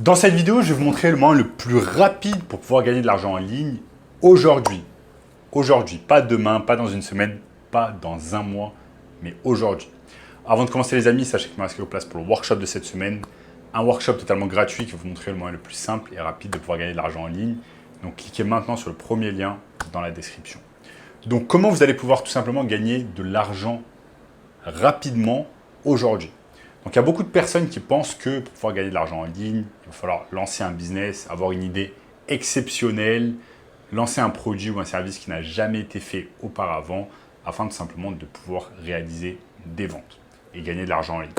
Dans cette vidéo, je vais vous montrer le moyen le plus rapide pour pouvoir gagner de l'argent en ligne aujourd'hui. Aujourd'hui, pas demain, pas dans une semaine, pas dans un mois, mais aujourd'hui. Avant de commencer les amis, sachez qu'il m'a inscrit aux places pour le workshop de cette semaine. Un workshop totalement gratuit qui va vous montrer le moyen le plus simple et rapide de pouvoir gagner de l'argent en ligne. Donc cliquez maintenant sur le premier lien dans la description. Donc comment vous allez pouvoir tout simplement gagner de l'argent rapidement aujourd'hui. Donc il y a beaucoup de personnes qui pensent que pour pouvoir gagner de l'argent en ligne, il va falloir lancer un business, avoir une idée exceptionnelle, lancer un produit ou un service qui n'a jamais été fait auparavant, afin tout simplement de pouvoir réaliser des ventes et gagner de l'argent en ligne.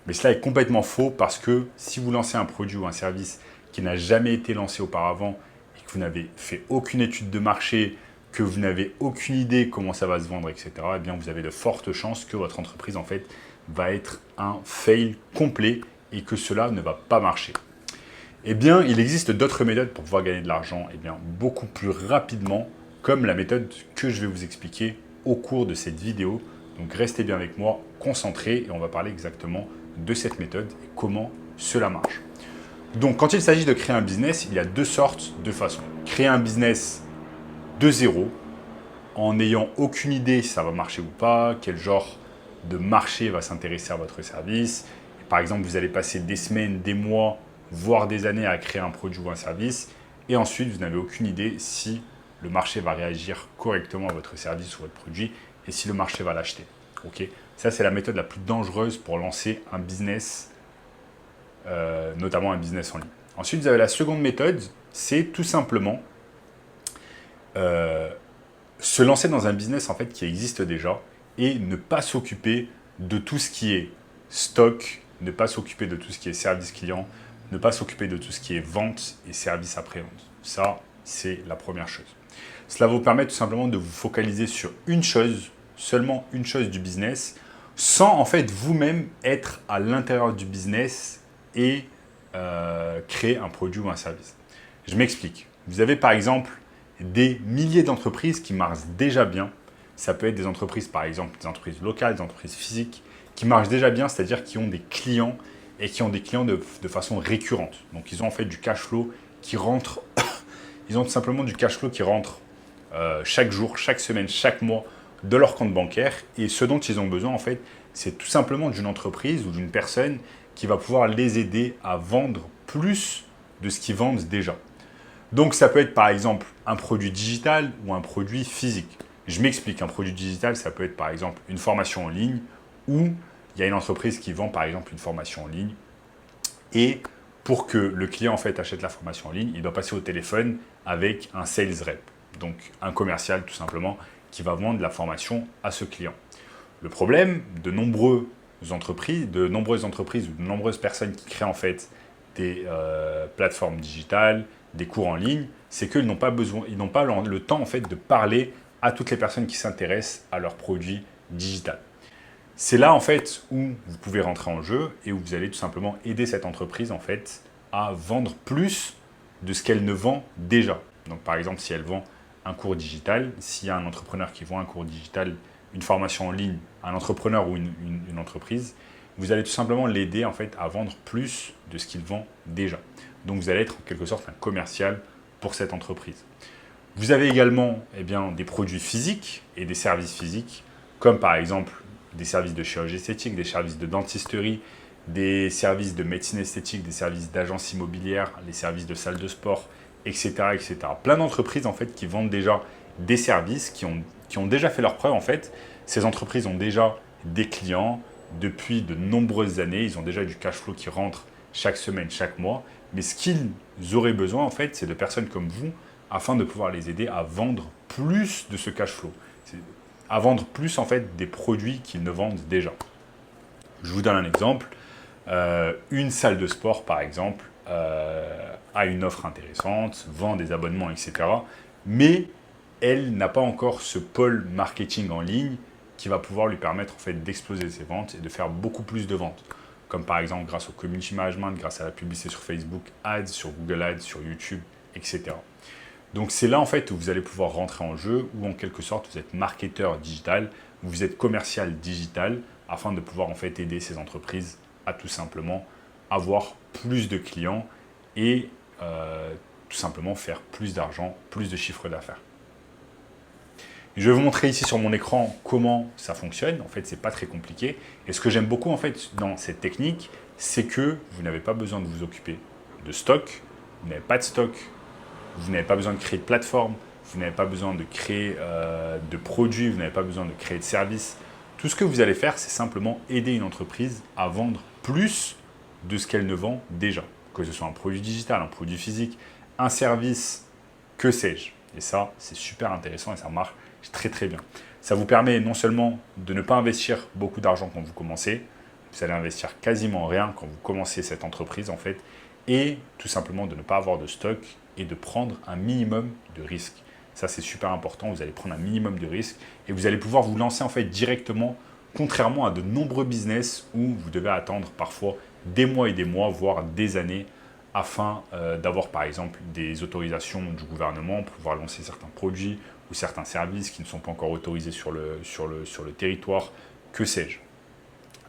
Mais cela est complètement faux parce que si vous lancez un produit ou un service qui n'a jamais été lancé auparavant et que vous n'avez fait aucune étude de marché, que vous n'avez aucune idée comment ça va se vendre, etc., eh bien vous avez de fortes chances que votre entreprise en fait va être un fail complet et que cela ne va pas marcher. Eh bien, il existe d'autres méthodes pour pouvoir gagner de l'argent beaucoup plus rapidement, comme la méthode que je vais vous expliquer au cours de cette vidéo. Donc restez bien avec moi, concentrés, et on va parler exactement de cette méthode et comment cela marche. Donc quand il s'agit de créer un business, il y a deux sortes de façons. Créer un business de zéro, en n'ayant aucune idée si ça va marcher ou pas, quel genre de marché va s'intéresser à votre service. Et par exemple, vous allez passer des semaines, des mois, voire des années à créer un produit ou un service, et ensuite vous n'avez aucune idée si le marché va réagir correctement à votre service ou votre produit, et si le marché va l'acheter. Ok, ça, c'est la méthode la plus dangereuse pour lancer un business, notamment un business en ligne. Ensuite, vous avez la seconde méthode, c'est tout simplement se lancer dans un business en fait qui existe déjà et ne pas s'occuper de tout ce qui est stock, ne pas s'occuper de tout ce qui est service client, ne pas s'occuper de tout ce qui est vente et service après-vente. Ça, c'est la première chose. Cela vous permet tout simplement de vous focaliser sur une chose, seulement une chose du business, sans en fait vous-même être à l'intérieur du business et créer un produit ou un service. Je m'explique. Vous avez par exemple des milliers d'entreprises qui marchent déjà bien. Ça peut être des entreprises, par exemple, des entreprises locales, des entreprises physiques, qui marchent déjà bien, c'est-à-dire qui ont des clients et qui ont des clients de façon récurrente. Donc, ils ont en fait du cash flow qui rentre, ils ont tout simplement du cash flow qui rentre chaque jour, chaque semaine, chaque mois de leur compte bancaire. Et ce dont ils ont besoin, en fait, c'est tout simplement d'une entreprise ou d'une personne qui va pouvoir les aider à vendre plus de ce qu'ils vendent déjà. Donc, ça peut être par exemple un produit digital ou un produit physique. Je m'explique, un produit digital, ça peut être par exemple une formation en ligne où il y a une entreprise qui vend par exemple une formation en ligne. Et pour que le client en fait achète la formation en ligne, il doit passer au téléphone avec un sales rep, donc un commercial tout simplement, qui va vendre la formation à ce client. Le problème de nombreuses entreprises ou de nombreuses personnes qui créent en fait des plateformes digitales, des cours en ligne, c'est qu'ils n'ont pas le temps en fait de parler à toutes les personnes qui s'intéressent à leurs produits digital. C'est là en fait où vous pouvez rentrer en jeu et où vous allez tout simplement aider cette entreprise en fait à vendre plus de ce qu'elle ne vend déjà. Donc par exemple, si elle vend un cours digital, s'il y a un entrepreneur qui vend un cours digital, une formation en ligne, un entrepreneur ou une entreprise, vous allez tout simplement l'aider en fait à vendre plus de ce qu'il vend déjà. Donc vous allez être en quelque sorte un commercial pour cette entreprise. Vous avez également des produits physiques et des services physiques, comme par exemple des services de chirurgie esthétique, des services de dentisterie, des services de médecine esthétique, des services d'agence immobilière, les services de salle de sport, etc. etc. Plein d'entreprises en fait qui vendent déjà des services, qui ont déjà fait leurs preuves en fait. Ces entreprises ont déjà des clients depuis de nombreuses années, ils ont déjà du cash flow qui rentre chaque semaine, chaque mois. Mais ce qu'ils auraient besoin en fait, c'est de personnes comme vous afin de pouvoir les aider à vendre plus de ce cash flow, à vendre plus en fait des produits qu'ils ne vendent déjà. Je vous donne un exemple. Une salle de sport, par exemple, a une offre intéressante, vend des abonnements, etc. Mais elle n'a pas encore ce pôle marketing en ligne qui va pouvoir lui permettre en fait d'exploser ses ventes et de faire beaucoup plus de ventes. Comme par exemple grâce au community management, grâce à la publicité sur Facebook, Ads, sur Google Ads, sur YouTube, etc. Donc c'est là en fait où vous allez pouvoir rentrer en jeu, où en quelque sorte vous êtes marketeur digital, vous êtes commercial digital, afin de pouvoir en fait aider ces entreprises à tout simplement avoir plus de clients et tout simplement faire plus d'argent, plus de chiffre d'affaires. Je vais vous montrer ici sur mon écran comment ça fonctionne. En fait, ce n'est pas très compliqué. Et ce que j'aime beaucoup en fait dans cette technique, c'est que vous n'avez pas besoin de vous occuper de stock, vous n'avez pas de stock, vous n'avez pas besoin de créer de plateforme, vous n'avez pas besoin de créer de produits, vous n'avez pas besoin de créer de services. Tout ce que vous allez faire, c'est simplement aider une entreprise à vendre plus de ce qu'elle ne vend déjà. Que ce soit un produit digital, un produit physique, un service, que sais-je. Et ça, c'est super intéressant et ça marche très très bien. Ça vous permet non seulement de ne pas investir beaucoup d'argent quand vous commencez, vous allez investir quasiment rien quand vous commencez cette entreprise en fait, et tout simplement de ne pas avoir de stock et de prendre un minimum de risque. Ça, c'est super important. Vous allez prendre un minimum de risque et vous allez pouvoir vous lancer en fait directement, contrairement à de nombreux business où vous devez attendre parfois des mois et des mois, voire des années, afin d'avoir par exemple des autorisations du gouvernement pour pouvoir lancer certains produits ou certains services qui ne sont pas encore autorisés sur le territoire, que sais-je.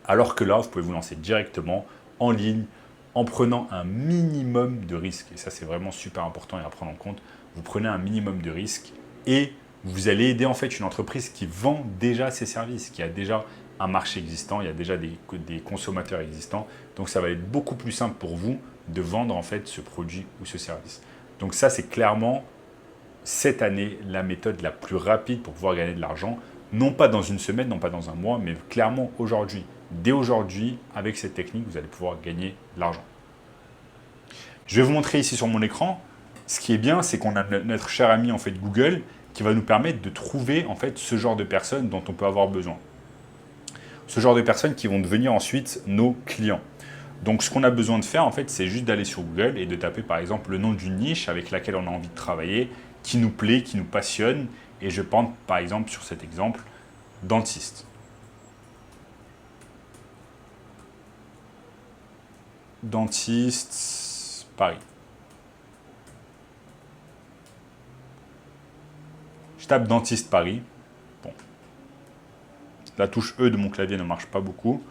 Alors que là, vous pouvez vous lancer directement en ligne, en prenant un minimum de risques. Et ça, c'est vraiment super important et à prendre en compte. Vous prenez un minimum de risques et vous allez aider en fait une entreprise qui vend déjà ses services, qui a déjà un marché existant, il y a déjà des consommateurs existants. Donc, ça va être beaucoup plus simple pour vous de vendre en fait ce produit ou ce service. Donc ça, c'est clairement cette année la méthode la plus rapide pour pouvoir gagner de l'argent. Non pas dans une semaine, non pas dans un mois, mais clairement aujourd'hui. Dès aujourd'hui, avec cette technique, vous allez pouvoir gagner de l'argent. Je vais vous montrer ici sur mon écran. Ce qui est bien, c'est qu'on a notre cher ami en fait Google qui va nous permettre de trouver en fait ce genre de personnes dont on peut avoir besoin. Ce genre de personnes qui vont devenir ensuite nos clients. Donc, ce qu'on a besoin de faire, en fait, c'est juste d'aller sur Google et de taper, par exemple, le nom d'une niche avec laquelle on a envie de travailler, qui nous plaît, qui nous passionne. Et je pense, par exemple, sur cet exemple, dentiste. Dentiste, Paris. Je tape dentiste Paris. Bon. La touche E de mon clavier ne marche pas beaucoup.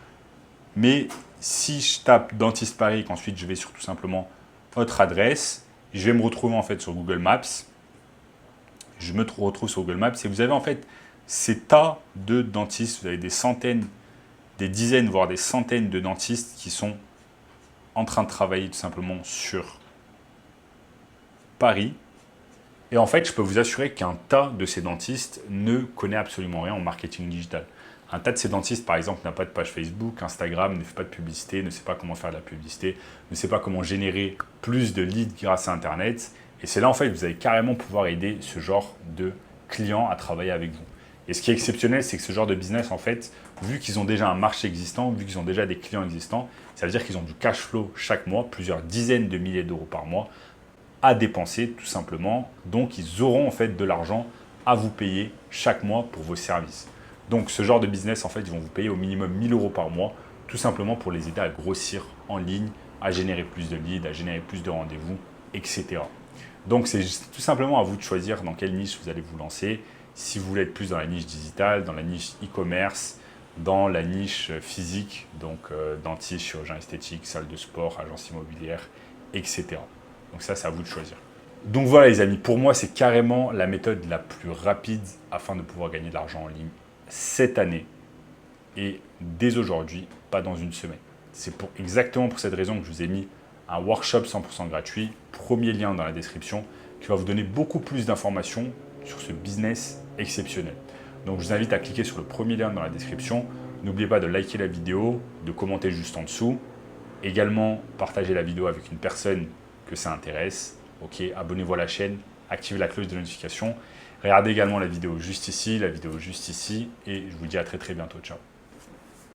Mais si je tape dentiste Paris et qu'ensuite je vais sur tout simplement autre adresse, je vais me retrouver en fait sur Google Maps. Je me retrouve sur Google Maps et vous avez en fait ces tas de dentistes. Vous avez des centaines, des dizaines, voire des centaines de dentistes qui sont en train de travailler tout simplement sur Paris. Et en fait, je peux vous assurer qu'un tas de ces dentistes ne connaît absolument rien en marketing digital. Un tas de ces dentistes, par exemple, n'a pas de page Facebook, Instagram, ne fait pas de publicité, ne sait pas comment faire de la publicité, ne sait pas comment générer plus de leads grâce à Internet. Et c'est là, en fait, que vous allez carrément pouvoir aider ce genre de clients à travailler avec vous. Et ce qui est exceptionnel, c'est que ce genre de business, en fait, vu qu'ils ont déjà un marché existant, vu qu'ils ont déjà des clients existants, ça veut dire qu'ils ont du cash flow chaque mois, plusieurs dizaines de milliers d'euros par mois, à dépenser tout simplement. Donc, ils auront en fait de l'argent à vous payer chaque mois pour vos services. Donc, ce genre de business, en fait, ils vont vous payer au minimum 1 000 euros par mois, tout simplement pour les aider à grossir en ligne, à générer plus de leads, à générer plus de rendez-vous, etc. Donc, c'est tout simplement à vous de choisir dans quelle niche vous allez vous lancer. Si vous voulez être plus dans la niche digitale, dans la niche e-commerce, dans la niche physique, donc dentiste, chirurgien esthétique, salle de sport, agence immobilière, etc. Donc ça, c'est à vous de choisir. Donc voilà les amis, pour moi, c'est carrément la méthode la plus rapide afin de pouvoir gagner de l'argent en ligne cette année et dès aujourd'hui, pas dans une semaine. C'est exactement pour cette raison que je vous ai mis un workshop 100% gratuit, premier lien dans la description, qui va vous donner beaucoup plus d'informations sur ce business exceptionnel. Donc je vous invite à cliquer sur le premier lien dans la description. N'oubliez pas de liker la vidéo, de commenter juste en dessous. Également, partagez la vidéo avec une personne que ça intéresse. Ok, abonnez-vous à la chaîne, activez la cloche de notification. Regardez également la vidéo juste ici, la vidéo juste ici. Et je vous dis à très très bientôt. Ciao.